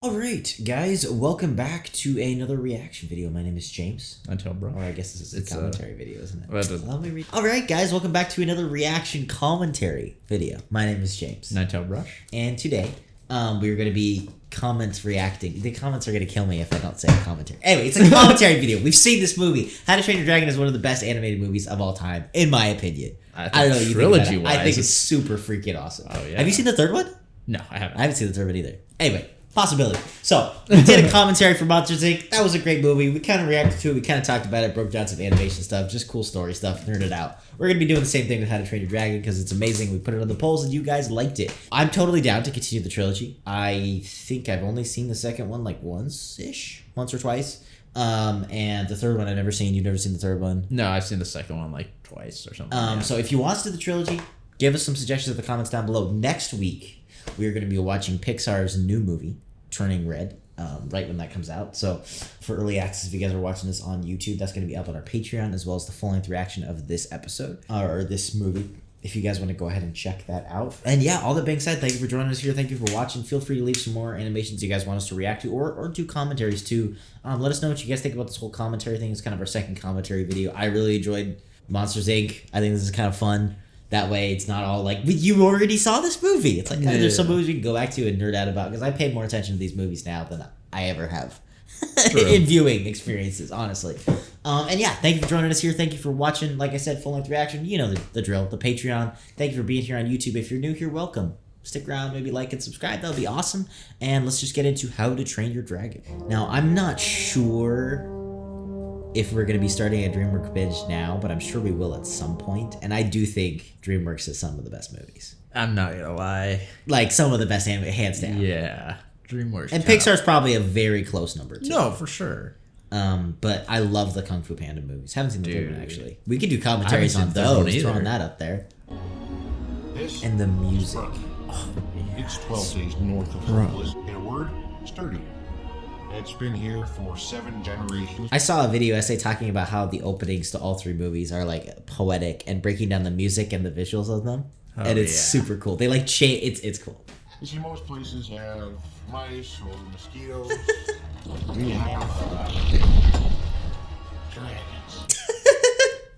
Alright, guys, welcome back to another reaction video. My name is James. Ninetailedbrush. Or I guess this is a commentary video, isn't it? Let me read. Alright, guys, welcome back to another reaction commentary video. My name is James. Ninetailedbrush. And today, we're going to be reacting. The comments are going to kill me if I don't say commentary. Anyway, it's a commentary video. We've seen this movie. How to Train Your Dragon is one of the best animated movies of all time, in my opinion. I don't know what you think about it. I think it's super freaking awesome. Oh, yeah. Have you seen the third one? No, I haven't. I haven't seen the third one either. Anyway. Possibility. So, we did a commentary for Monsters, Inc. That was a great movie. We kind of reacted to it. We kind of talked about it, broke down some animation stuff, just cool story stuff, nerded out. We're going to be doing the same thing with How to Train Your Dragon because it's amazing. We put it on the polls and you guys liked it. I'm totally down to continue the trilogy. I think I've only seen the second one like once or twice. And the third one I've never seen. You've never seen the third one? No, I've seen the second one like twice or something. So if you want us to do the trilogy, give us some suggestions in the comments down below. Next week, we are going to be watching Pixar's new movie, Turning Red, right when that comes out. So for early access, if you guys are watching this on YouTube, that's going to be up on our Patreon, as well as the full-length reaction of this episode, or this movie, if you guys want to go ahead and check that out. And yeah, all that being said, thank you for joining us here. Thank you for watching. Feel free to leave some more animations you guys want us to react to, or do commentaries too. Let us know what you guys think about this whole commentary thing. It's kind of our second commentary video. I really enjoyed Monsters, Inc. I think this is kind of fun. That way, it's not all like, you already saw this movie. It's like, there's some movies we can go back to and nerd out about, because I pay more attention to these movies now than I ever have in viewing experiences, honestly. And yeah, thank you for joining us here. Thank you for watching. Like I said, full-length reaction. You know the drill, the Patreon. Thank you for being here on YouTube. If you're new here, welcome. Stick around, maybe like and subscribe. That'll be awesome. And let's just get into How to Train Your Dragon. Now, I'm not sure if we're going to be starting a DreamWorks binge now, but I'm sure we will at some point. And I do think DreamWorks is some of the best movies. I'm not gonna lie. Like, some of the best anime, hands down. Yeah. DreamWorks. And Pixar's probably a very close number, too. No, for sure. But I love the Kung Fu Panda movies. Haven't seen the third one, actually. We could do commentaries on those, throwing that up there. And the music. Oh, it's 12 days north of Toothless. In a word, sturdy. It's been here for 7 generations. I saw a video essay talking about how the openings to all 3 movies are like poetic and breaking down the music and the visuals of them. Oh, and it's super cool. They like it's cool. You see, most places have mice or mosquitoes. We have dragons.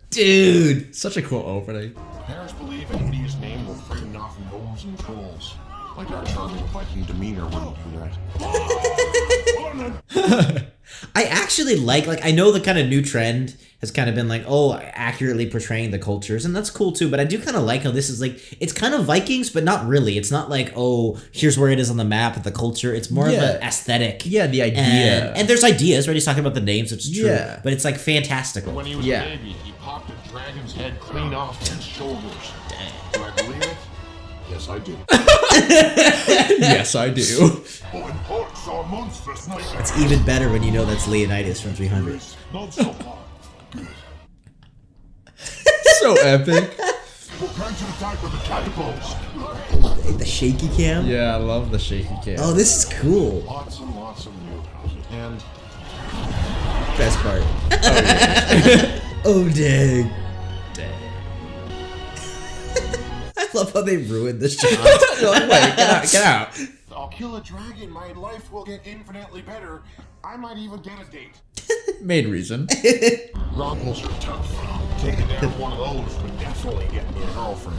Dude, such a cool opening. Parents believe an hideous name will frighten off gnomes and trolls. Like our charming Viking demeanor wouldn't do that. I actually like I know the kind of new trend has kind of been like, oh, accurately portraying the cultures, and that's cool too, but I do kind of like how this is like, it's kind of Vikings, but not really. It's not like, oh, here's where it is on the map of the culture. It's more of an aesthetic. Yeah, the idea. And there's ideas, right? He's talking about the names, which is true. Yeah. But it's like fantastical. When he was a baby, he popped a dragon's head clean off his shoulders. Dang. Do I believe it? Yes, I do. Yes, I do. It's even better when you know that's Leonidas from 300. So epic. The shaky cam? Yeah, I love the shaky cam. Oh, this is cool. Lots and lots of new houses. And best part. Oh, dang. I love how they ruined the shot. Wait, get out. I'll kill a dragon, my life will get infinitely better. I might even get a date. Made reason. Rompels are tough. Taking down one of those would definitely get me a girlfriend.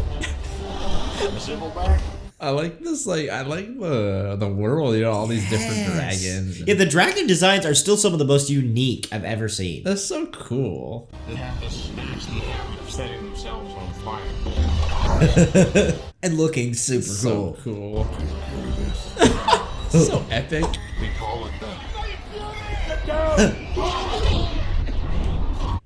Zimbleback? I like this, I like the world, all these different dragons. Yeah, the dragon designs are still some of the most unique I've ever seen. That's so cool. They have this nasty habit of setting themselves on fire. And looking super so cool. So epic. We call it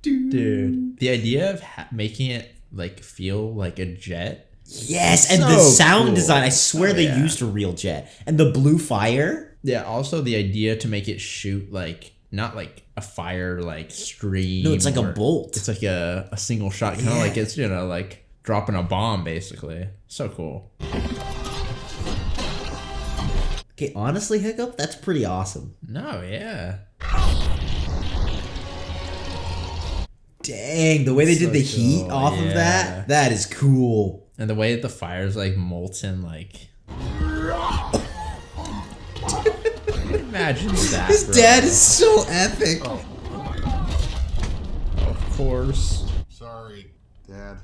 Dude, the idea of making it feel like a jet. Yes, and the sound design, I swear they used a real jet. And the blue fire. Yeah, also the idea to make it shoot not like a fire stream. No, it's like a bolt. It's like a single shot, kind of like it's, like dropping a bomb basically. So cool. Okay, honestly, Hiccup, that's pretty awesome. No, yeah. Dang, the way they did the heat off of that is cool. And the way that the fire's molten imagine that. His bro. dad is so epic. Of course. Sorry, Dad.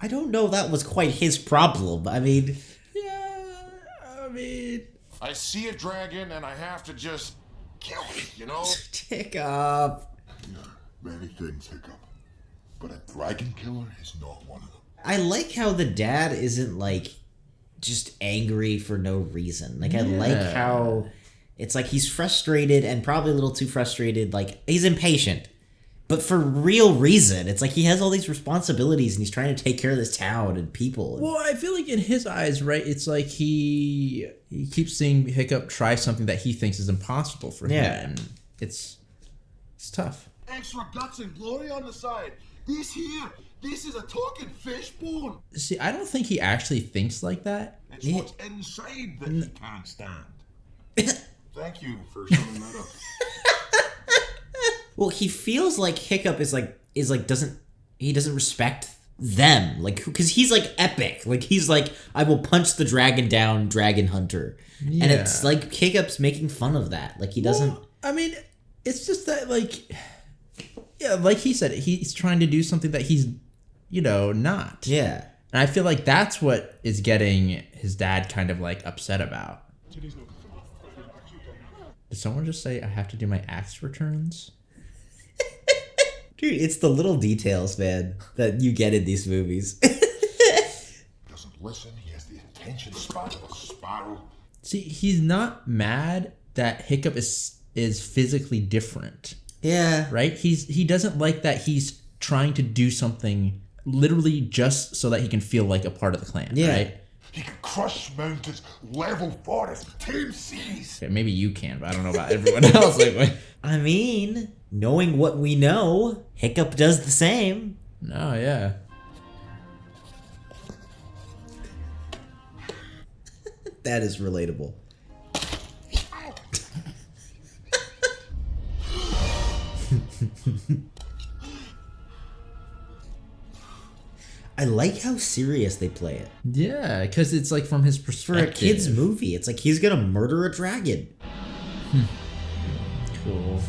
I don't know that was quite his problem. I mean... Yeah, I mean... I see a dragon and I have to just kill it, you know? Hiccup. Yeah, many things, Hiccup. But a dragon killer is not one of them. I like how the dad isn't, like, just angry for no reason. Like, I like how it's like he's frustrated and probably a little too frustrated. Like, he's impatient. But for real reason. It's like he has all these responsibilities and he's trying to take care of this town and people. Well, I feel like in his eyes, right, it's like he keeps seeing Hiccup try something that he thinks is impossible for him. And it's tough. Extra guts and glory on the side. This is a talking fish bone. See, I don't think he actually thinks like that. It's what's inside that he can't stand. Thank you for showing that up. Well, he feels like Hiccup is doesn't respect them, like, because he's like epic, like he's like, I will punch the dragon down, dragon hunter, and it's like Hiccup's making fun of that, like he doesn't. Well, I mean, it's just that, like, yeah, like he said, he's trying to do something that he's, not. Yeah, and I feel like that's what is getting his dad kind of like upset about. Did someone just say I have to do my axe returns? Dude, it's the little details, man, that you get in these movies. Doesn't listen. He has the attention span of a sparrow. See, he's not mad that Hiccup is physically different. Yeah. Right? He doesn't like that he's trying to do something literally just so that he can feel like a part of the clan, right? He can crush mountains, level forests, tame seas. Okay, maybe you can, but I don't know about everyone else. I mean, knowing what we know, Hiccup does the same. No, yeah. That is relatable. I like how serious they play it. Yeah, because it's like from his perspective. For a kid's movie, it's like he's gonna murder a dragon. Cool.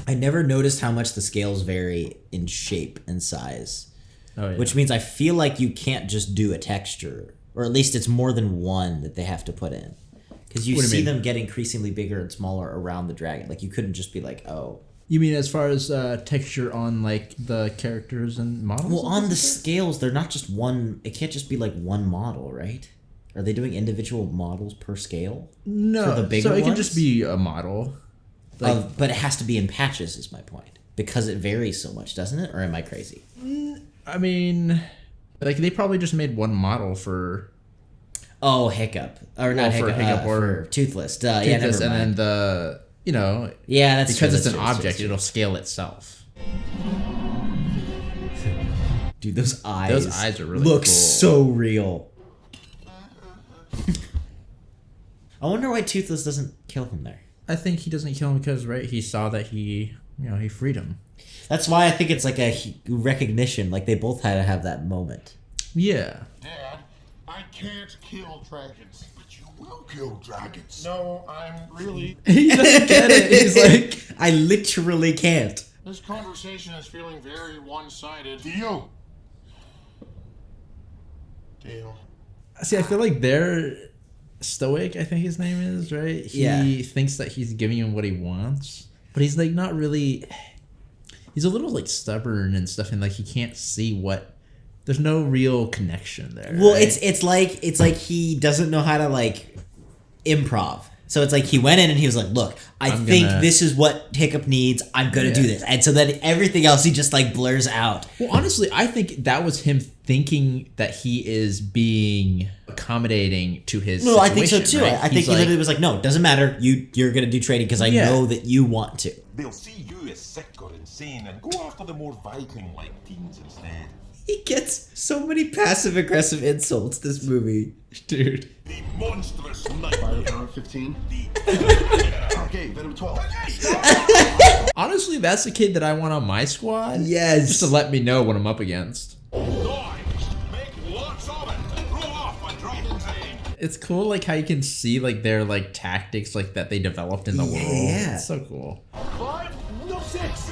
I never noticed how much the scales vary in shape and size. Oh, yeah. Which means I feel like you can't just do a texture. Or at least it's more than one that they have to put in. Because you see them get increasingly bigger and smaller around the dragon. Like, you couldn't just be like, oh. You mean as far as texture on, like, the characters and models? Well, on the scales, they're not just one. It can't just be, like, one model, right? Are they doing individual models per scale? No. For the bigger so it ones? can just be a model. Like, but it has to be in patches, is my point. Because it varies so much, doesn't it? Or am I crazy? I mean, like, they probably just made one model for... Oh, Hiccup. Or not Hiccup, or for Toothless. Yeah, never mind. And then the, Yeah, that's because true, it's an object, it'll scale itself. Dude, those eyes are really look cool. so real. I wonder why Toothless doesn't kill him there. I think he doesn't kill him because, right, he saw that he freed him. That's why I think it's like a recognition. Like, they both had to have that moment. Yeah. Dad, I can't kill dragons. But you will kill dragons. No, I'm really... He doesn't get it. He's like... I literally can't. This conversation is feeling very one-sided. Deal. See, I feel like they're... Stoic, I think his name is, right? He thinks that he's giving him what he wants. But he's, like, not really... He's a little, like, stubborn and stuff, and, like, he can't see what... There's no real connection there. Well, right? it's like he doesn't know how to, like, improv. So it's like he went in and he was like, look, I think this is what Hiccup needs. I'm going to do this. And so then everything else he just, like, blurs out. Well, honestly, I think that was him thinking that he is being accommodating to his situation. I think so, too. Right? I think he literally was like, no, it doesn't matter. You're going to do trading because I know that you want to. They'll see you as sick or insane and go after the more Viking-like teens instead. He gets so many passive-aggressive insults, this movie. Dude. The monstrous nightmare. 15. Okay, Venom 12. Honestly, that's the kid that I want on my squad. Yes. Just to let me know what I'm up against. Make lots of it. Throw off a dragon's egg. It's cool, like how you can see like their like tactics like that they developed in the world. Yeah, it's so cool. 5, no 6.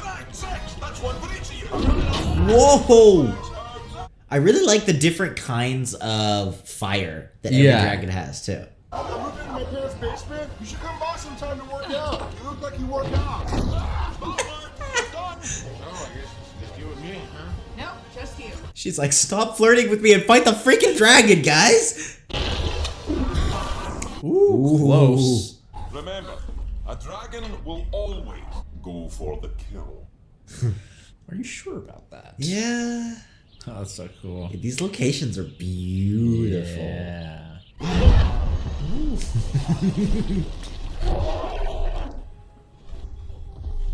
That's one for each of you. Whoa! I really like the different kinds of fire that every dragon has too. I've been in my parents' basement. You should come by sometime to work out. You look like you work out. Oh, I guess it's you and me, huh? No, just you. She's like, stop flirting with me and fight the freaking dragon, guys! Ooh, close. Remember, a dragon will always go for the kill. Are you sure about that? Yeah. Oh, that's so cool. These locations are beautiful. Yeah.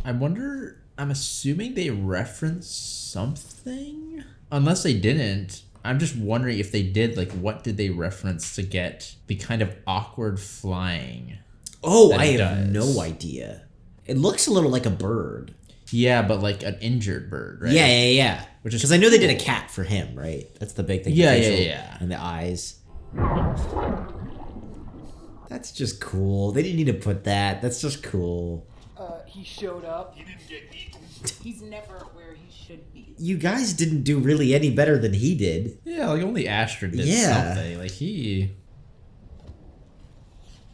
I wonder, I'm assuming they referenced something? Unless they didn't. I'm just wondering if they did, like, what did they reference to get the kind of awkward flying? Oh, that I it have does? no idea. It looks a little like a bird. Yeah, but like an injured bird, right? Yeah. Which is because I know they did a cat for him, right? That's the big thing. Yeah, the facial yeah. And the eyes. That's just cool. They didn't need to put that. That's just cool. He showed up. He didn't get eaten. He's never where he should be. You guys didn't do really any better than he did. Yeah, like only Astrid did Yeah. something. Like he...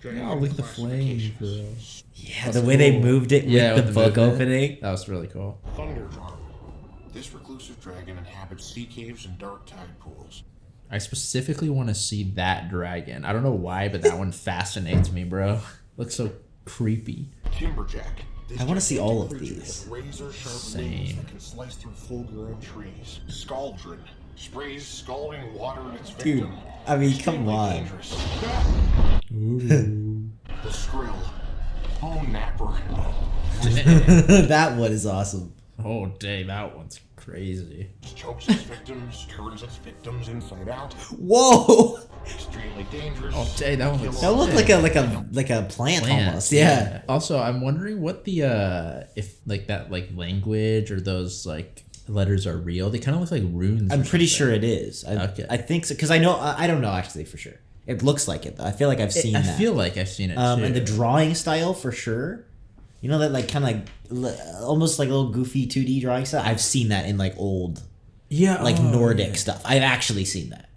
Yeah, look at the flames, bro. Yeah, the way they moved it with the book movement. opening. That was really cool. Thunderjaw. This reclusive dragon inhabits sea caves and dark tide pools. I specifically want to see that dragon. I don't know why, but that one fascinates me, bro. Looks so creepy. Timberjack. This I wanna see all of gigantic creature these. has razor-sharp Same. limbs that can slice through full-grown trees. Scaldron. Sprays scalding water at its Dude, victim. I mean, come Extremely on. dangerous. The Skrill. Oh, Napper. That one is awesome. Oh, dang, that one's crazy. Chokes its victims, turns its victims inside out. Whoa! Extremely dangerous. Oh, dang, that one looks That looked like a plant almost. Yeah. Also, I'm wondering what the if like that like language or those like letters are real. They kind of look like runes. I'm or pretty something. sure it is. Okay. I think so because I know I don't know actually for sure. It looks like it though. I feel like I've seen I that. feel like I've seen it too. And the drawing style for sure. You know that like kind of like almost like a little goofy 2D drawing style. I've seen that in like old like Nordic stuff. I've actually seen that.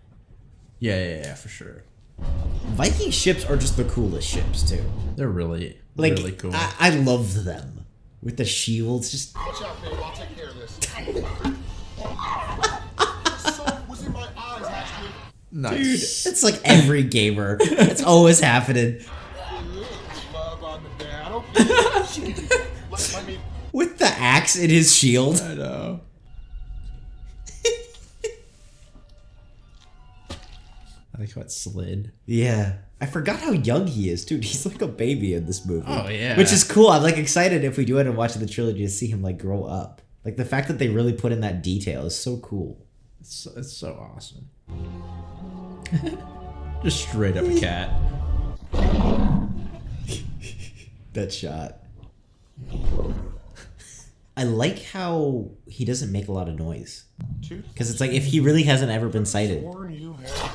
Yeah, for sure. Viking ships are just the coolest ships too. They're really Like really cool. I love them with the shields. Just Watch out, babe. I'll take care of this. So was in my eyes last week. Nice. it's like every gamer. It's always happening Love on the bed. Okay. Let me. with the axe in his shield. I know. I like how it slid. Yeah. I forgot how young he is, dude. He's like a baby in this movie. Oh, yeah. Which is cool. I'm like excited if we do end up watching the trilogy to see him like grow up. Like the fact that they really put in that detail is so cool. It's so awesome. Just straight up a cat. That shot. I like how he doesn't make a lot of noise. Because it's like if he really hasn't ever been sighted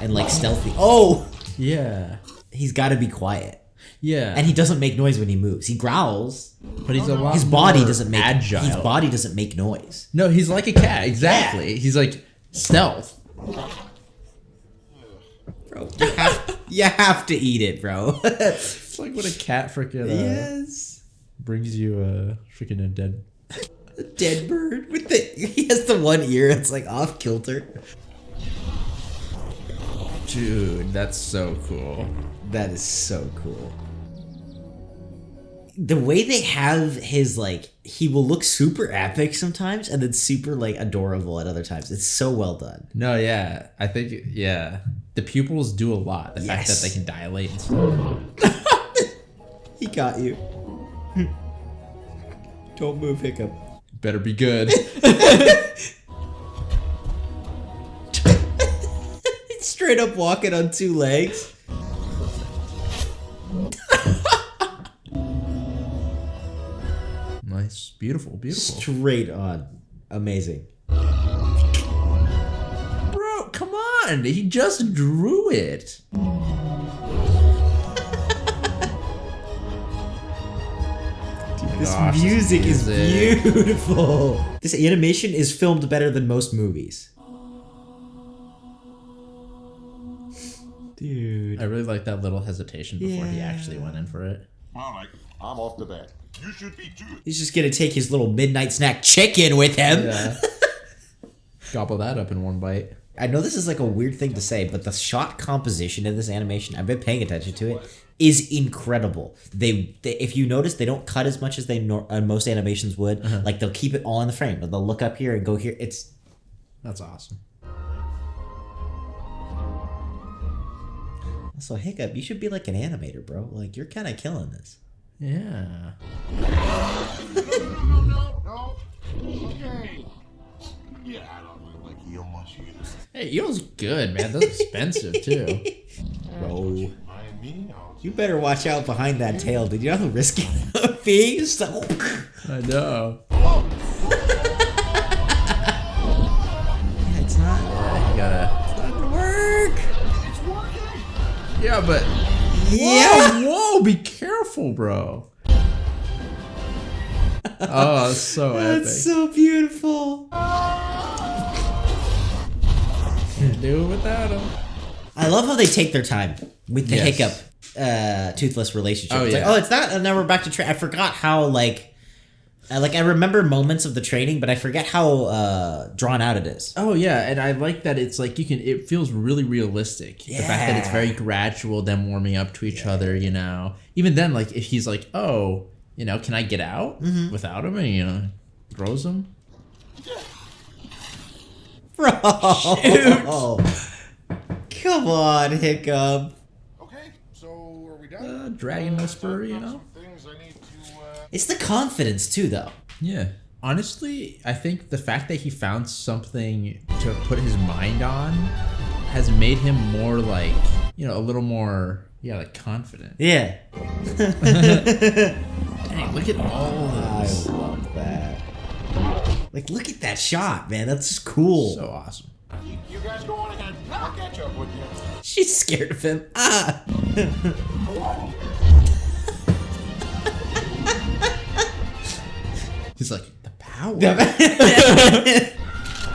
and like stealthy. Oh! Yeah. He's got to be quiet. Yeah. And he doesn't make noise when he moves. He growls. but he's a lot His body more doesn't make agile. His body doesn't make noise. No, he's like a cat. Exactly. He's like stealth. Bro, you have to eat it, bro. It's like when a cat freaking Yes. brings you a freaking a dead. A dead bird with the he has the one ear that's like off kilter. Dude, that's so cool. That is so cool. The way they have his like he will look super epic sometimes and then super like adorable at other times. It's so well done. No, yeah. I think the pupils do a lot. The fact that Yes. they can dilate and stuff. He got you. Don't move, Hiccup. Better be good. Straight up walking on two legs. Nice. Beautiful. Straight on. Amazing. Bro, come on. He just drew it. This gosh, music is beautiful. This animation is filmed better than most movies. Dude. I really like that little hesitation before he actually went in for it. All right, I'm off to bed. You should be too. He's just gonna take his little midnight snack chicken with him. Yeah. Gobble that up in one bite. I know this is like a weird thing to say, but the shot composition in this animation, I've been paying attention to it, is incredible. They if you notice, they don't cut as much as they most animations would. Like they'll keep it all in the frame, but they'll look up here and go here. That's awesome. So Hiccup, you should be like an animator, bro. Like you're kind of killing this. Yeah. No. Okay. Yeah, I don't look like eel much either. Hey, eel's good, man. That's expensive too. Bro, Mind me? you better watch out behind that tail. Did you know how risky that would be? So... I know. Yeah, it's not. Yeah, you gotta. It's not gonna work. It's working. Yeah, but. Yeah. Whoa, be careful, bro. Oh, that's so epic. That's so beautiful. Can't do it without him. I love how they take their time with the Yes. Hiccup, Toothless relationship. Oh, It's yeah. like, oh, it's that, and now we're back to train. I forgot how like I remember moments of the training, but I forget how drawn out it is. Oh yeah, and I like that it's like it feels really realistic. The fact that it's very gradual, them warming up to each other, you know. Even then, like if he's like, oh, you know, can I get out without him? And you know, throws him. Bro, come on, Hiccup. Okay, so are we done? Dragon whisperer, you know. Some things I need to. It's the confidence too, though. Yeah. Honestly, I think the fact that he found something to put his mind on has made him more like, you know, a little more, like confident. Yeah. Dang, look at all I this. love that. Like, look at that shot, man. That's just cool. So awesome. You guys go on ahead. I'll catch up with you. She's scared of him. Ah. He's like, the power. Get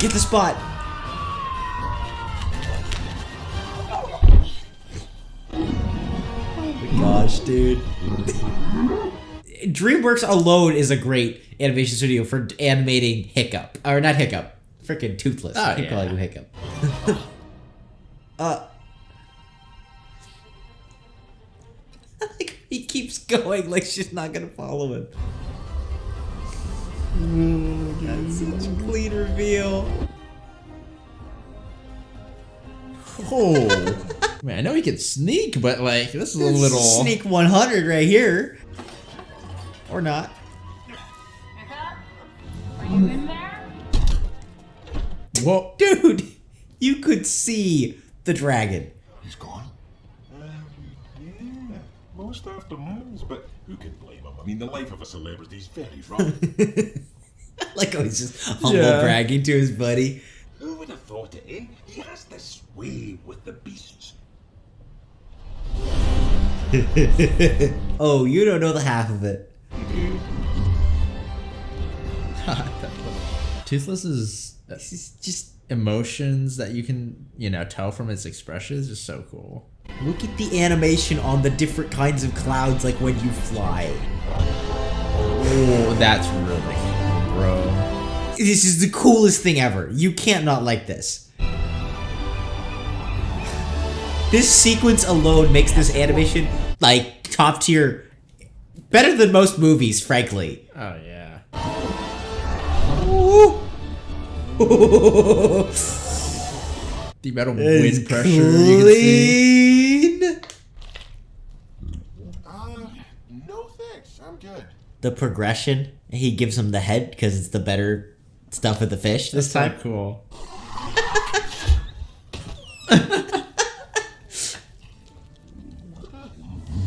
the spot. Oh my gosh, dude. DreamWorks alone is a great animation studio for animating Hiccup. Or not Hiccup. Freaking Toothless. Oh, I keep yeah. calling him Hiccup. Like, he keeps going like she's not gonna follow him. That's such a clean reveal. Oh. Man, I know he can sneak, but like, this is a little. Sneak 100 right here. Or not. Are you in there? Whoa. Dude, you could see the dragon. He's gone. Yeah, most afternoons, but who can blame him? I mean, the life of a celebrity is very rough. Like how he's just humble bragging to his buddy. Who would have thought it, eh? He has this way with the beasts. Oh, you don't know the half of it. Toothless is This is just emotions that you can, you know, tell from its expressions is so cool. look at the animation on the different kinds of clouds, like when you fly. Oh, that's really cool, bro. This is the coolest thing ever. You can't not like this. This sequence alone makes this animation like top tier, better than most movies, frankly. Oh yeah. Ooh. The amount of It's wind pressure you can see. clean. No thanks. I'm good. The progression, he gives him the head because it's the better stuff with the fish this That's time. so cool.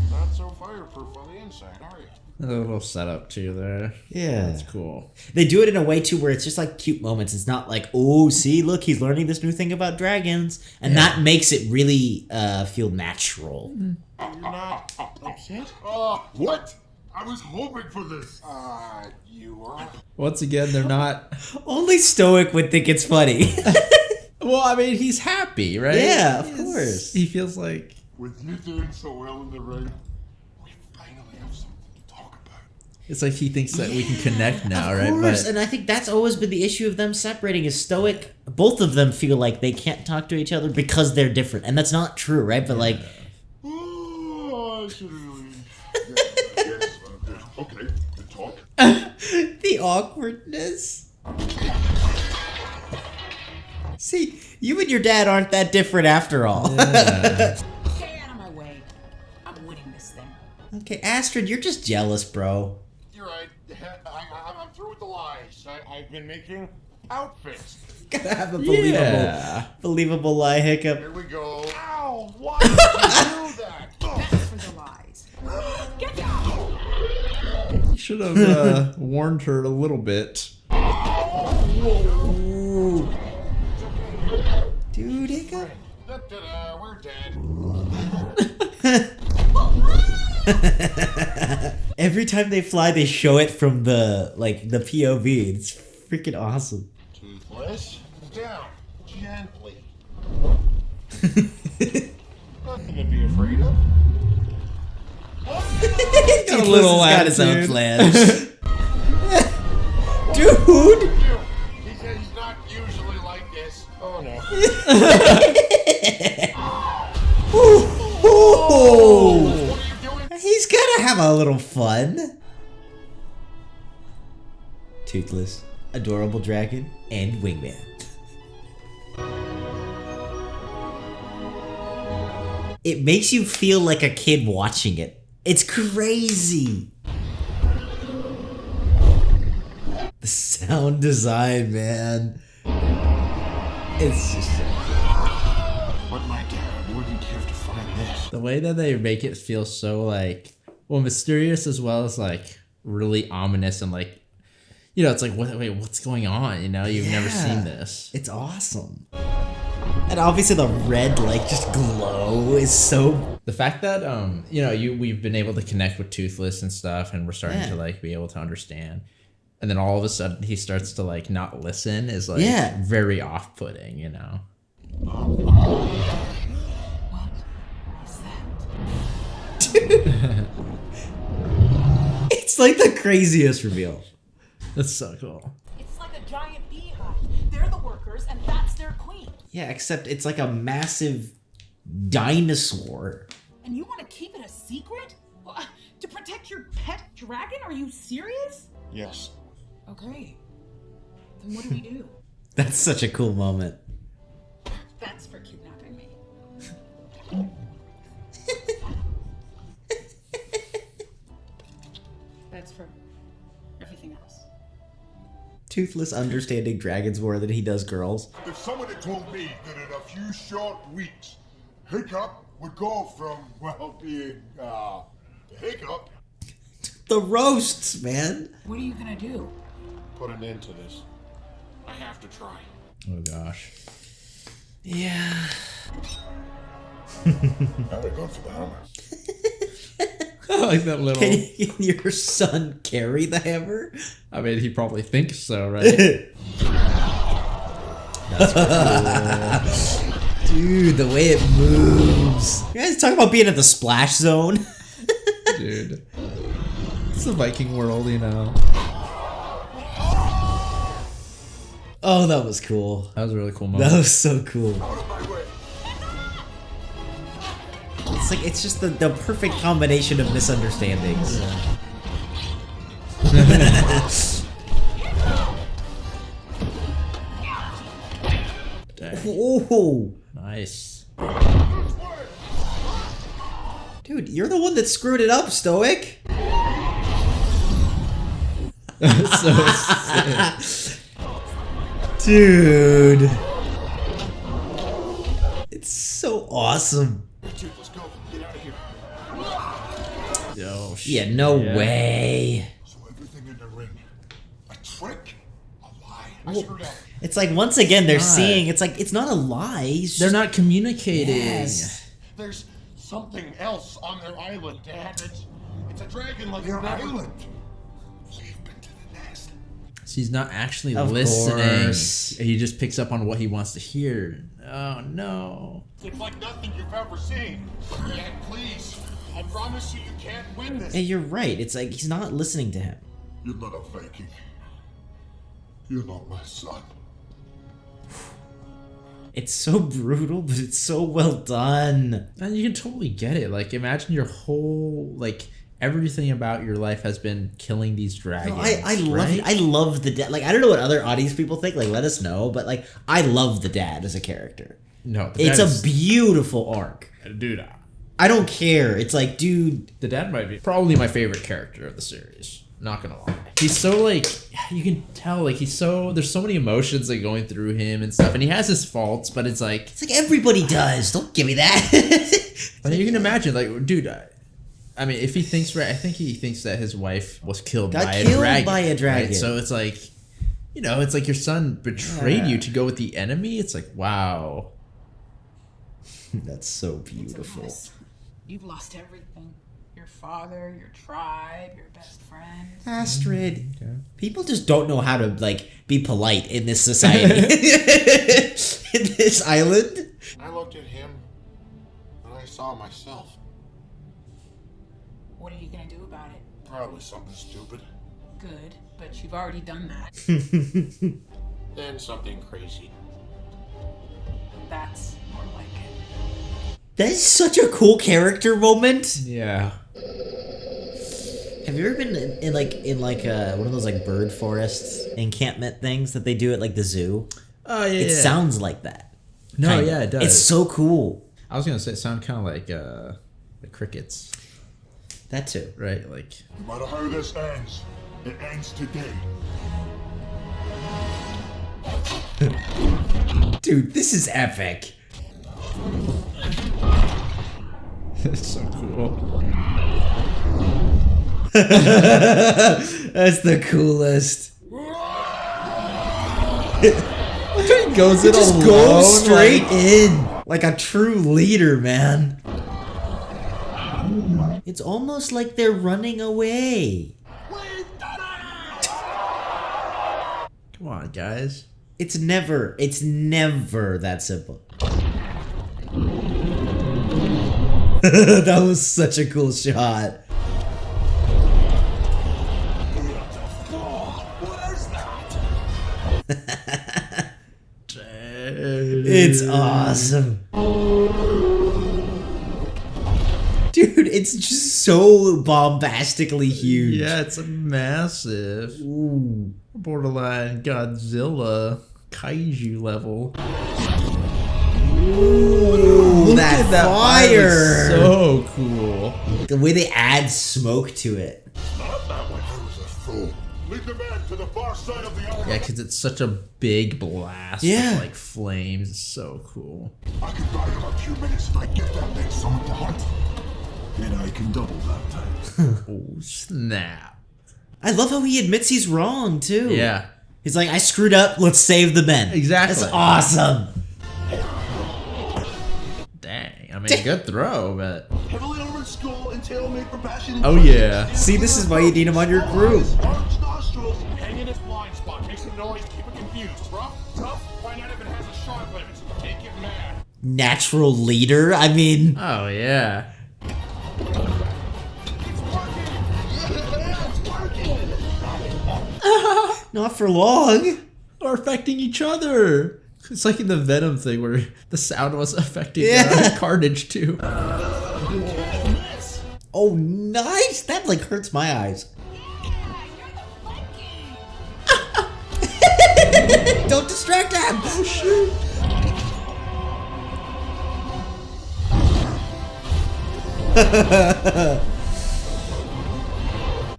Not so fireproof on the inside, are you? A little setup too there. Yeah. That's cool. They do it in a way too where it's just like cute moments. It's not like, oh, see, look, he's learning this new thing about dragons, and that makes it really feel natural. You're not upset? Oh, what? I was hoping for this. You were? Once again, they're not. Only Stoic would think it's funny. Well, I mean, he's happy, right? Yeah, of course. He feels like. With you doing so well in the ring, we finally have something to talk about. It's like he thinks that we can connect now, right? Of course, and I think that's always been the issue of them separating is Stoic. Both of them feel like they can't talk to each other because they're different. And that's not true, right? But like... Oh, I should really... Yes, okay, good talk. The awkwardness. See, you and your dad aren't that different after all. Yeah. Stay out of my way. I'm winning this thing. Okay, Astrid, you're just jealous, bro. You're right. I'm through with the lies. I've been making outfits. Gotta have a believable lie, Hiccup. Here we go. Ow! Why did you do that? That's for the lies. Get down! You should have warned her a little bit. Ooh. Dude, Hiccup. We're dead. Every time they fly, they show it from the POV. It's freaking awesome. Toothless, down gently. Nothing to be afraid of. He's got a little got his own attitude. plans. Dude! He said he's not usually like this. Oh no. Ooh. What are you doing? He's gotta have a little fun. Toothless, adorable dragon, and wingman. It makes you feel like a kid watching it. It's crazy. The sound design, man. It's just so But my dad wouldn't have to find this. The way that they make it feel so like, well, mysterious as well as like really ominous and like, you know, it's like, wait, what's going on? You know, you've never seen this. It's awesome. And obviously the red, like, just glow is so... The fact that, you know, we've been able to connect with Toothless and stuff, and we're starting to like be able to understand. And then all of a sudden he starts to like not listen is like very off-putting, you know? What is that? It's like the craziest reveal. That's so cool. It's like a giant beehive. They're the workers, and that's their queen. Yeah, except it's like a massive dinosaur. And you want to keep it a secret? To protect your pet dragon? Are you serious? Yes. Okay. Then what do we do? That's such a cool moment. That's for kidnapping me. That's for everything else. Toothless understanding dragons more than he does girls. If someone had told me that in a few short weeks, Hiccup would go from, well, being, Hiccup, The roasts, man. What are you gonna do? put an end to this. I have to try. Oh gosh. Yeah. Now they're going for the hammer. I like that little. Can your son carry the hammer? I mean, he probably thinks so, right? Dude, the way it moves. You guys talk about being at the splash zone. Dude. It's the Viking world, you know. Oh, that was cool. That was a really cool That moment. was so cool. It's like, it's just the perfect combination of misunderstandings. Dang. Oh, Nice. dude, you're the one that screwed it up, Stoic. So sick. Dude. It's so awesome. Let's go. Get out of here. Yo, Yeah, no way. So everything in the ring, a trick, a lie. I screwed up. It's like, once again, they're Not. seeing, it's like, it's not a lie. He's they're just- not communicating. Yes. There's something else on their island, Dad. It's a dragon like Your never... island. You've been to the nest. So he's not actually Of listening. course. He just picks up on what he wants to hear. Oh no. It's like nothing you've ever seen. Dad, please. I promise you can't win this. And you're right. It's like he's not listening to him. You're not a Viking. You're not my son. It's so brutal, but it's so well done. And you can totally get it. Like, imagine your whole, like, everything about your life has been killing these dragons. No, I love right? it. I love the dad. Like, I don't know what other audience people think. Like, let us know. But, like, I love the dad as a character. No, It's a beautiful arc. dude. I don't care. It's like, dude. The dad might be probably my favorite character of the series. Not gonna lie. He's so, like, you can tell, like, there's so many emotions, like, going through him and stuff. And he has his faults, but it's like Everybody does. Don't give me that. But you can imagine, like, dude, I mean, if he thinks right, I think he thinks that his wife was killed by a dragon. Right? So it's like, you know, it's like your son betrayed you to go with the enemy. It's like, wow. That's so beautiful. You've lost everything. Your father, your tribe, your best friend. Astrid. People just don't know how to, like, be polite in this society. In this island. I looked at him, and I saw myself. What are you gonna do about it? Probably something stupid. Good, but you've already done that. Then something crazy. That's more like it. That is such a cool character moment. Yeah. Have you ever been in one of those, like, bird forest encampment things that they do at, like, the zoo? Oh, yeah. It sounds like that. No, Kinda. yeah, it does. It's so cool. I was gonna say it sound kind of like the crickets, That too. right? Like, No matter how this ends, it ends today. Dude, this is epic. it's so cool. That's the coolest. He goes in Just alone, go straight like- in. Like a true leader, man. It's almost like they're running away. Come on, guys. It's never that simple. That was such a cool shot. It's awesome. Dude, it's just so bombastically huge. Yeah, it's a massive. Ooh. Borderline Godzilla kaiju level. Ooh, that fire. is so cool. The way they add smoke to it. Not that way. I was a fool. Lead the man to the far side of the island. Yeah, because it's such a big blast Yeah. with, like, flames. It's so cool. I can guide him a few minutes if I give that thing something to hunt. Then I can double that time. Oh, snap. I love how he admits he's wrong, too. Yeah. He's like, I screwed up, let's save the men. Exactly. That's awesome. Dang. I mean, good throw, but... Heavily armored skull and tail made for passion. Oh, yeah. See, this is why you need him on your crew. Large nostrils. Hang in its blind spot, make some noise, keep it confused. Rough, tough, find out if it has a sharp limit. Take it mad. Natural leader? I mean, Oh, yeah. not for long. Are affecting each other. It's like in the Venom thing where the sound was affecting Yeah. Carnage, too. Oh, nice. That, like, hurts my eyes. Don't distract him. Oh, shoot.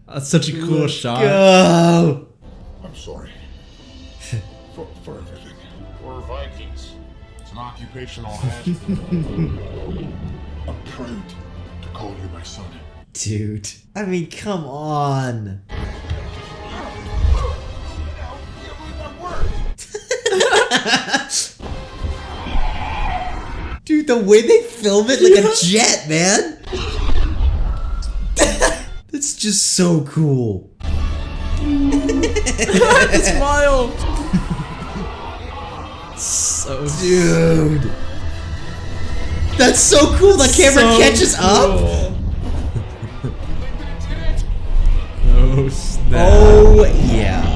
That's such a cool shot. Go. I'm sorry. for everything. We're Vikings. It's an occupational hazard. I'm proud to call you my son. Dude. I mean, come on. Dude, the way they film it like a jet, man. just so cool. The smile. So Dude. That's so cool. The camera catches up. Oh snap. Oh yeah.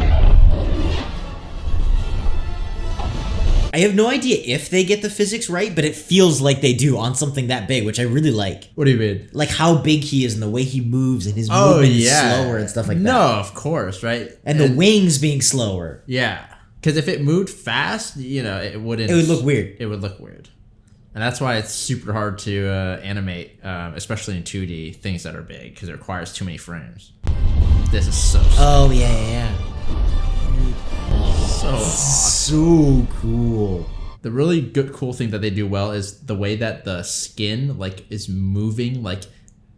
I have no idea if they get the physics right, but it feels like they do on something that big, which I really like. What do you mean? Like how big he is and the way he moves and his movement is slower and stuff like that. No, of course, right? And the wings being slower. Yeah. Because if it moved fast, you know, it wouldn't... It would look weird. It would look weird. And that's why it's super hard to animate, especially in 2D, things that are big, because it requires too many frames. This is so slow. Oh, yeah. So awesome. So cool. The really good, cool thing that they do well is the way that the skin, like, is moving, like,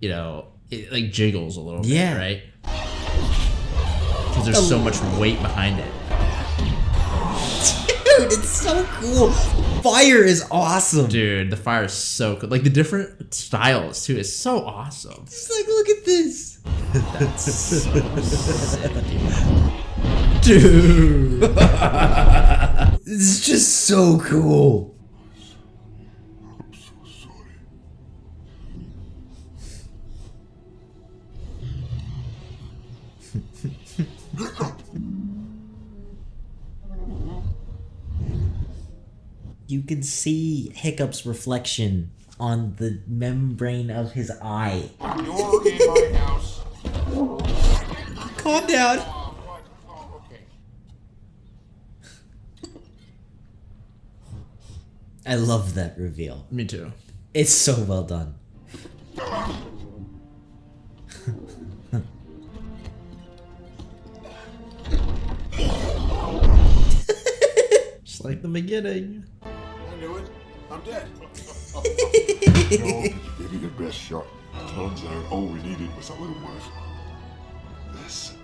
you know, it, like, jiggles a little bit, right? Because there's so much weight behind it. Dude, it's so cool. Fire is awesome. Dude, the fire is so cool. Like, the different styles, too, is so awesome. It's like, look at this. That's so sick, dude. It's just so cool. I'm so sorry. You can see Hiccup's reflection on the membrane of his eye. You're in my house. Calm down. What? Oh, okay. I love that reveal. Me too. It's so well done. Just like the beginning. I knew it. I'm dead. No, you gave me the best shot. Turns out all we needed was a little more of this.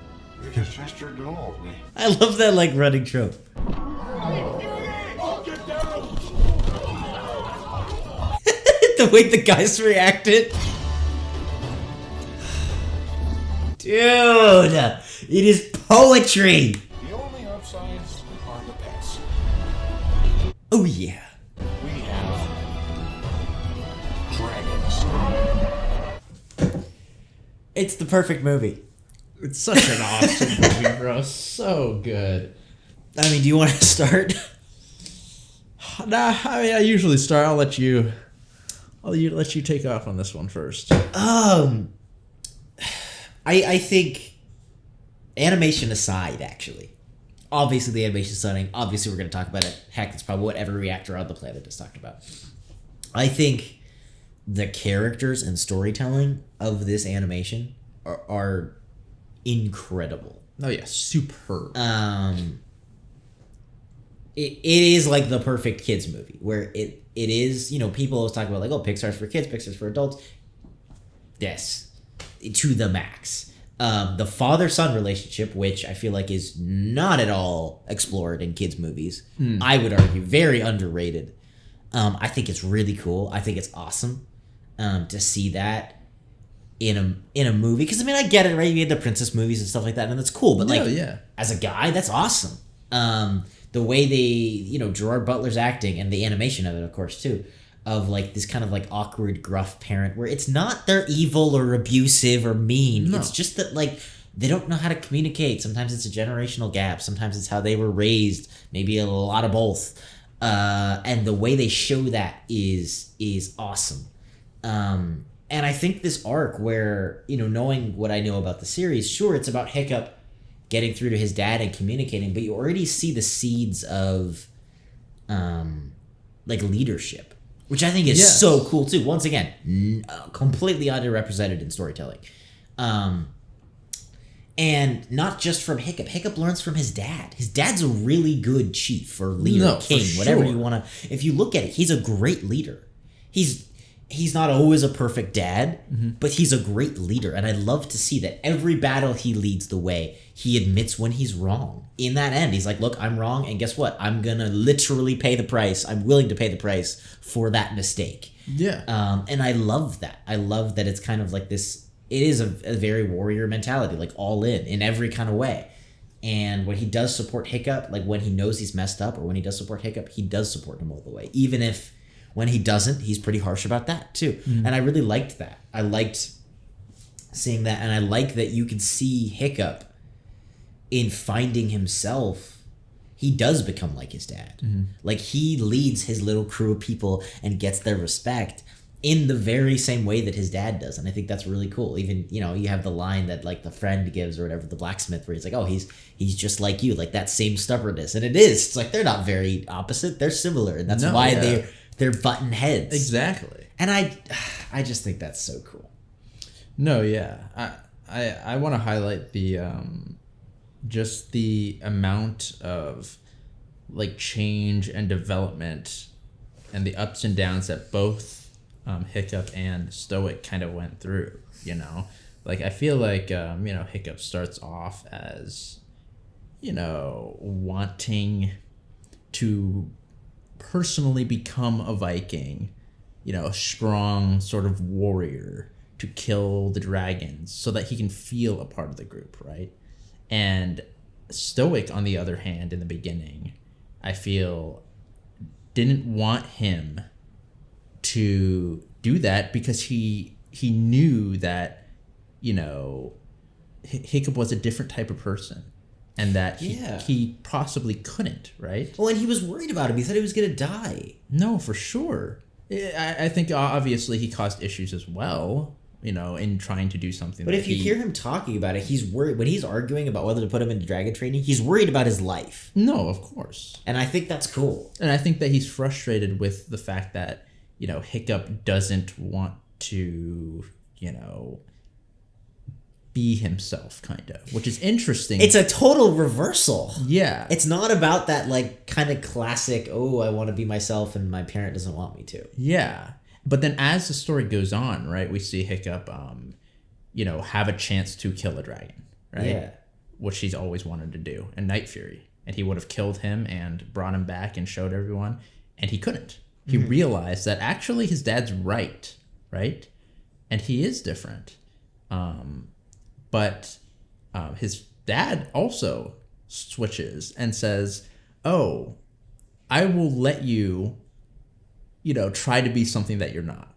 You just gestured it all of me. I love that like running trope. Oh, get down! The way the guys reacted. Dude, it is poetry. The only upsides are the pets. Oh yeah. We have dragons. It's the perfect movie. It's such an awesome movie, bro. So good. I mean, do you want to start? Nah, I usually start. I'll let you take off on this one first. I think animation aside, actually, obviously the animation stunning. Obviously, we're going to talk about it. Heck, it's probably what every reactor on the planet is talking about. I think the characters and storytelling of this animation are incredible. Oh yeah, superb. It is like the perfect kids movie where it is, you know, people always talk about like, oh, Pixar's for kids, Pixar's for adults. Yes, to the max. The father-son relationship, which I feel like is not at all explored in kids movies, I would argue very underrated. I think it's really cool. I think it's awesome to see that in a movie, because I mean, I get it, right? You get the princess movies and stuff like that, and that's cool. But like, as a guy, that's awesome. The way they, you know, Gerard Butler's acting and the animation of it, of course, too, of like this kind of like awkward, gruff parent where it's not they're evil or abusive or mean. No. It's just that like they don't know how to communicate. Sometimes it's a generational gap. Sometimes it's how they were raised. Maybe a lot of both. And the way they show that is awesome. And I think this arc where, you know, knowing what I know about the series, sure, it's about Hiccup getting through to his dad and communicating, but you already see the seeds of like leadership, which I think is so cool too. Once again, completely underrepresented in storytelling. And not just from Hiccup. Hiccup learns from his dad. His dad's a really good chief or leader, king, whatever you want to. If you look at it, he's a great leader. He's not always a perfect dad, but he's a great leader. And I love to see that every battle he leads the way, he admits when he's wrong. In that end, he's like, look, I'm wrong. And guess what? I'm going to literally pay the price. I'm willing to pay the price for that mistake. Yeah. And I love that. I love that it's kind of like this it is a very warrior mentality, like all in every kind of way. And when he does support Hiccup, like when he knows he's messed up, or when he does support Hiccup, he does support him all the way. Even if when he doesn't, he's pretty harsh about that too. And I really liked that. I liked seeing that, and I like that you can see Hiccup in finding himself. He does become like his dad. Like he leads his little crew of people and gets their respect in the very same way that his dad does. And I think that's really cool. Even, you know, you have the line that like the friend gives or whatever, the blacksmith, where he's like, oh, he's just like you, like that same stubbornness. And it is. It's like they're not very opposite. They're similar. And that's why they're button heads. Exactly. And I just think that's so cool. No, yeah. I want to highlight the just the amount of like change and development and the ups and downs that both Hiccup and Stoic kind of went through, you know? Like, I feel like, you know, Hiccup starts off as, you know, wanting to personally become a Viking, you know, a strong sort of warrior to kill the dragons so that he can feel a part of the group, right? And Stoic, on the other hand, in the beginning, I feel didn't want him to do that because he knew that, you know, Hiccup was a different type of person and that he possibly couldn't, right? Well, and he was worried about him. He thought he was going to die. No, for sure. I think obviously he caused issues as well, you know, in trying to do something. But if you hear him talking about it, he's worried. When he's arguing about whether to put him into dragon training, he's worried about his life. No, of course. And I think that's cool. And I think that he's frustrated with the fact that, you know, Hiccup doesn't want to, you know, be himself, kind of, which is interesting. It's a total reversal. Yeah. It's not about that, like, kind of classic, oh, I want to be myself and my parent doesn't want me to. Yeah. But then as the story goes on, right, we see Hiccup, you know, have a chance to kill a dragon, right? Yeah. Which he's always wanted to do, and Night Fury. And he would have killed him and brought him back and showed everyone, and he couldn't. He realized that actually his dad's right? And he is different. But his dad also switches and says, oh, I will let you, you know, try to be something that you're not,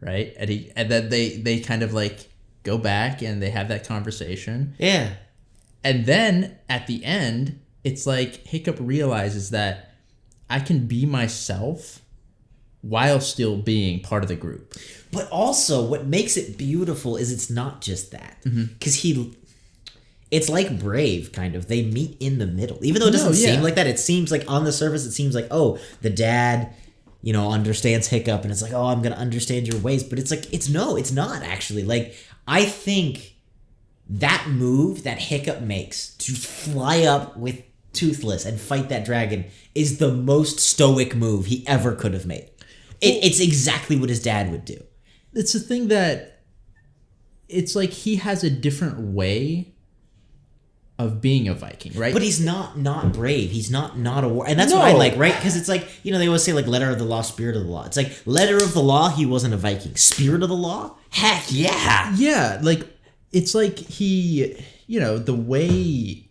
right? And then they kind of like go back and they have that conversation. Yeah. And then at the end, it's like Hiccup realizes that I can be myself while still being part of the group. But also, what makes it beautiful is it's not just that. Because it's like Brave, kind of. They meet in the middle. Even though it doesn't seem like that, it seems like on the surface, it seems like, oh, the dad, you know, understands Hiccup, and it's like, oh, I'm going to understand your ways. But it's like, it's not actually. Like, I think that move that Hiccup makes to fly up with Toothless and fight that dragon is the most stoic move he ever could have made. It's exactly what his dad would do. It's the thing that it's like he has a different way of being a Viking, right? But he's not brave. He's not a war. And that's what I like, right? Because it's like, you know, they always say like letter of the law, spirit of the law. It's like letter of the law, he wasn't a Viking. Spirit of the law? Heck yeah. Yeah, like it's like he, you know, the way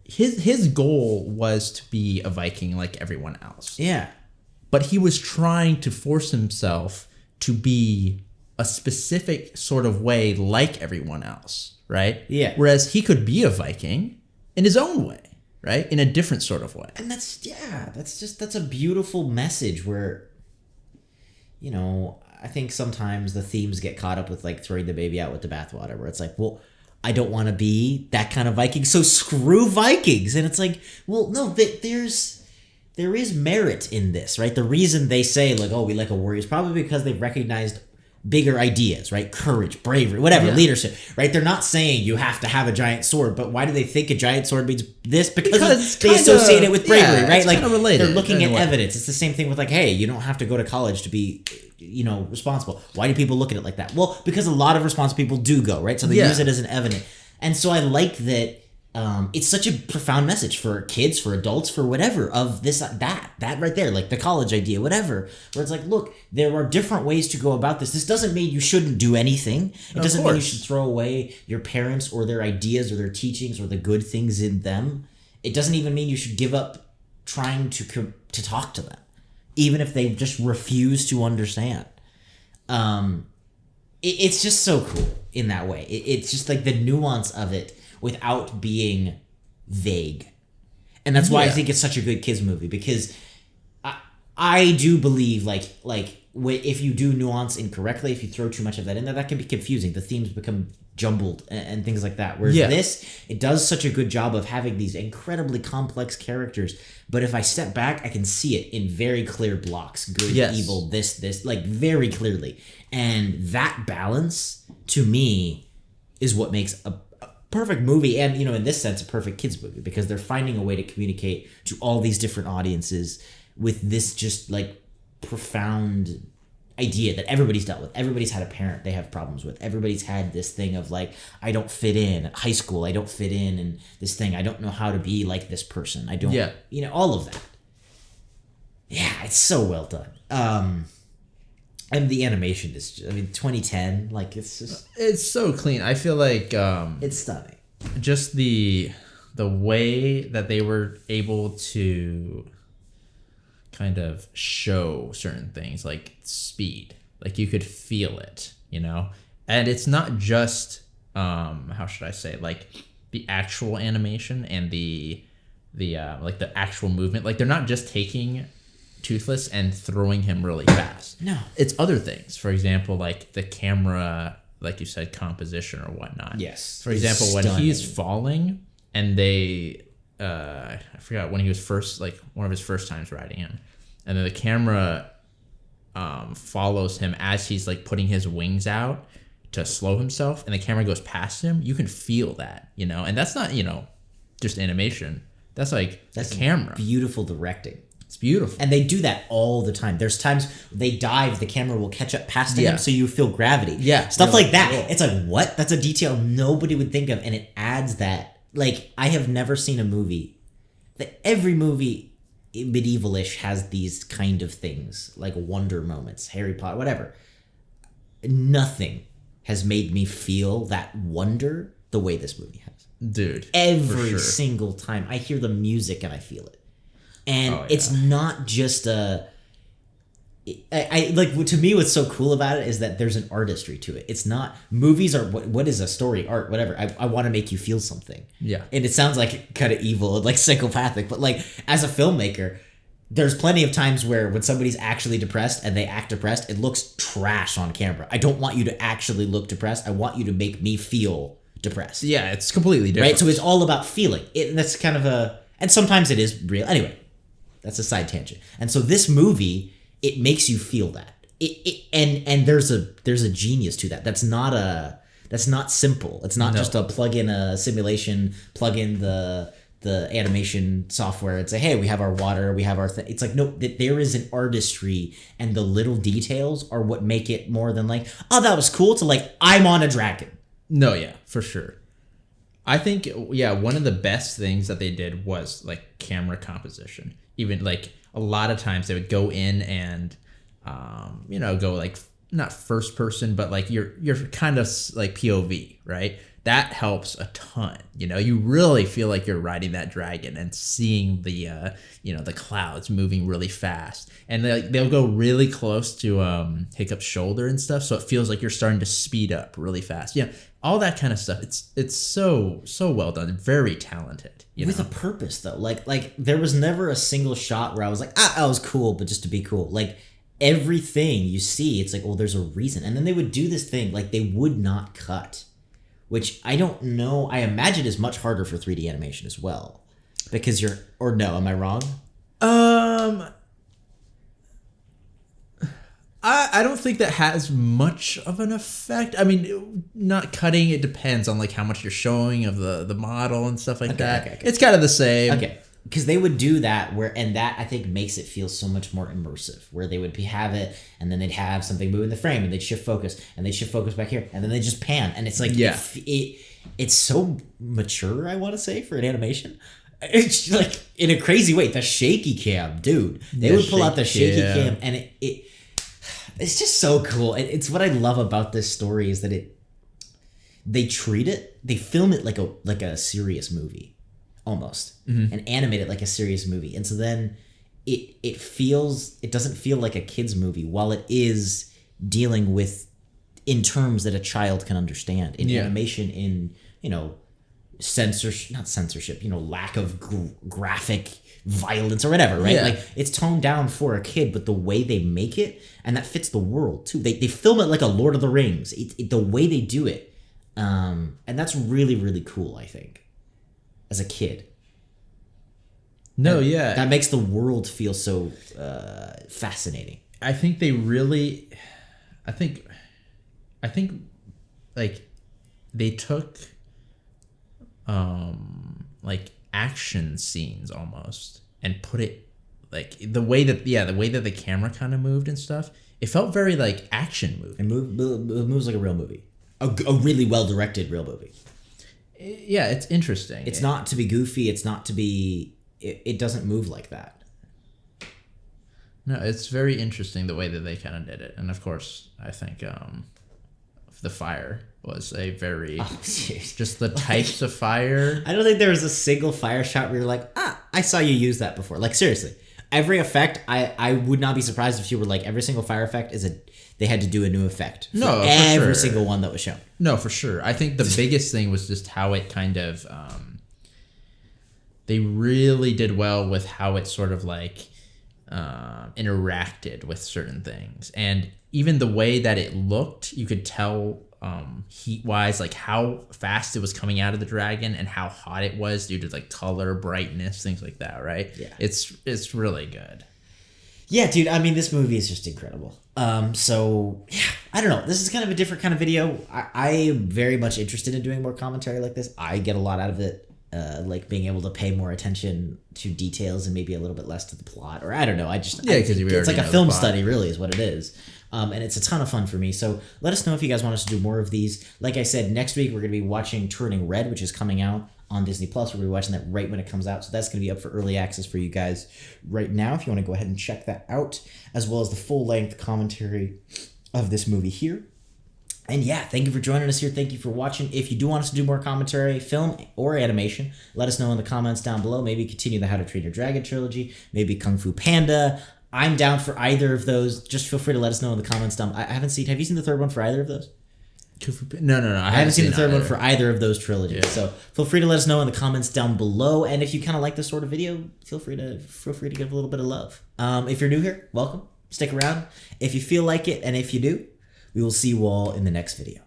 his goal was to be a Viking like everyone else. Yeah. But he was trying to force himself to be a specific sort of way like everyone else, right? Yeah. Whereas he could be a Viking in his own way, right? In a different sort of way. And that's a beautiful message where, you know, I think sometimes the themes get caught up with like throwing the baby out with the bathwater, where it's like, well, I don't want to be that kind of Viking, so screw Vikings. And it's like, well, no, there is merit in this, right? The reason they say like, oh, we like a warrior is probably because they've recognized bigger ideas, right? Courage, bravery, whatever, leadership, right? They're not saying you have to have a giant sword, but why do they think a giant sword means this? Because they associate it with bravery, right? Like related, they're looking at evidence. It's the same thing with like, hey, you don't have to go to college to be, you know, responsible. Why do people look at it like that? Well, because a lot of responsible people do go, right? So they use it as an evidence. And so I like that it's such a profound message for kids, for adults, for whatever, of this, that right there, like the college idea, whatever, where it's like, look, there are different ways to go about this. This doesn't mean you shouldn't do anything. It doesn't mean you should throw away your parents or their ideas or their teachings or the good things in them. It doesn't even mean you should give up trying to talk to them, even if they just refuse to understand. It's just so cool in that way. It's just like the nuance of it without being vague. And that's why I think it's such a good kids movie, because I do believe like if you do nuance incorrectly, if you throw too much of that in there, that can be confusing. The themes become jumbled and things like that. Whereas this, it does such a good job of having these incredibly complex characters. But if I step back, I can see it in very clear blocks. Good, evil, this, like very clearly. And that balance, to me, is what makes a perfect movie, and in this sense a perfect kids movie, because they're finding a way to communicate to all these different audiences with this just like profound idea that everybody's dealt with. Everybody's had a parent they have problems with. Everybody's had this thing of like, I don't fit in at high school, I don't fit in, and this thing, I don't know how to be like this person, I don't all of that. It's so well done. And the animation is, 2010, like it's so clean. I feel like it's stunning. Just the way that they were able to kind of show certain things, like speed, like you could feel it, and it's not just how should I say, like the actual animation and the like the actual movement, like they're not just taking Toothless and throwing him really fast. No. It's other things. For example, like the camera, like you said, composition or whatnot. Yes. For example, when he's falling and they, I forgot when he was first, like one of his first times riding him, and then the camera follows him as he's like putting his wings out to slow himself, and the camera goes past him. You can feel that, and that's not, just animation. That's like the camera. Beautiful directing. It's beautiful. And they do that all the time. There's times they dive, the camera will catch up past him so you feel gravity. Yeah. Stuff like that. Cool. It's like, what? That's a detail nobody would think of, and it adds that. Like, I have never seen a movie that every movie medieval-ish has these kind of things, like wonder moments, Harry Potter, whatever. Nothing has made me feel that wonder the way this movie has. Dude. Every single time. I hear the music and I feel it. And it's not just I like, to me, what's so cool about it is that there's an artistry to it. It's not, movies are what is a story, art, whatever. I want to make you feel something. Yeah. And it sounds like kind of evil and like psychopathic, but like as a filmmaker, there's plenty of times where when somebody's actually depressed and they act depressed, it looks trash on camera. I don't want you to actually look depressed. I want you to make me feel depressed. Yeah, it's completely different. Right? So it's all about feeling. That's kind of and sometimes it is real. Anyway, that's a side tangent. And so this movie, it makes you feel that. And there's a genius to that. That's not simple. It's not just a plug in a simulation, plug in the animation software and say, hey, we have our water, we have our thing. It's like, no, there is an artistry, and the little details are what make it more than like, oh, that was cool, to like, I'm on a dragon. No, yeah, for sure. I think, one of the best things that they did was like camera composition. Even like a lot of times they would go in and, go like not first person, but like you're kind of like POV, right? That helps a ton. You really feel like you're riding that dragon and seeing the, the clouds moving really fast, and they'll go really close to Hiccup's shoulder and stuff. So it feels like you're starting to speed up really fast. Yeah. All that kind of stuff. It's so well done. Very talented. With a purpose, though. Like there was never a single shot where I was like, that was cool, but just to be cool. Like everything you see, it's like, oh, there's a reason. And then they would do this thing, like they would not cut, which I don't know. I imagine is much harder for 3D animation as well, because am I wrong? I don't think that has much of an effect. I mean, not cutting, it depends on like how much you're showing of the model and stuff like that. Okay. It's kind of the same. Okay. Because they would do that and that I think makes it feel so much more immersive, where they would have it and then they'd have something move in the frame and they'd shift focus and they'd shift focus back here and then they just pan, and it's like it's so mature, I want to say, for an animation. It's like in a crazy way. The shaky cam, dude. They would pull out the shaky cam, and it's just so cool. It's what I love about this story is that they film it like a serious movie, almost, and animate it like a serious movie. And so then it doesn't feel like a kid's movie, while it is dealing with in terms that a child can understand in animation, in not censorship, lack of graphic violence or whatever, right? Like it's toned down for a kid, but the way they make it, and that fits the world too. They film it like a Lord of the Rings. The way they do it, and that's really, really cool, I think, as a kid. That makes the world feel so fascinating. I think they really, I think like they took like action scenes almost and put it like the way that the camera kind of moved and stuff. It felt very like action movie. It moves like a real movie, a really well directed real movie. Yeah, it's interesting. It's not to be goofy. It's not to be. It doesn't move like that. No, it's very interesting the way that they kind of did it, and of course, I think the fire was a very just the types of fire. I don't think there was a single fire shot where you're like, I saw you use that before. Like seriously, every effect, I would not be surprised if you were like, every single fire effect they had to do a new effect. No, every single one that was shown. No, for sure. I think the biggest thing was just how it kind of they really did well with how it sort of like interacted with certain things, and even the way that it looked, you could tell heat wise, like how fast it was coming out of the dragon and how hot it was due to like color, brightness, things like that, right? Yeah, it's really good. Yeah, dude, I mean, this movie is just incredible. So yeah, I don't know, this is kind of a different kind of video. I am very much interested in doing more commentary like this. I get a lot out of it. Like being able to pay more attention to details and maybe a little bit less to the plot, or I don't know. Because it's like a film study, really, is what it is. And it's a ton of fun for me. So let us know if you guys want us to do more of these. Like I said, next week we're going to be watching Turning Red, which is coming out on Disney Plus. We'll be watching that right when it comes out. So that's going to be up for early access for you guys right now, if you want to go ahead and check that out, as well as the full length commentary of this movie here. And yeah, thank you for joining us here. Thank you for watching. If you do want us to do more commentary, film or animation, let us know in the comments down below. Maybe continue the How to Train Your Dragon trilogy. Maybe Kung Fu Panda. I'm down for either of those. Just feel free to let us know in the comments down. Have you seen the third one for either of those? No. I haven't seen the third one for either of those trilogies. Yeah. So feel free to let us know in the comments down below. And if you kind of like this sort of video, feel free to give a little bit of love. If you're new here, welcome. Stick around. If you feel like it, and if you do, we will see you all in the next video.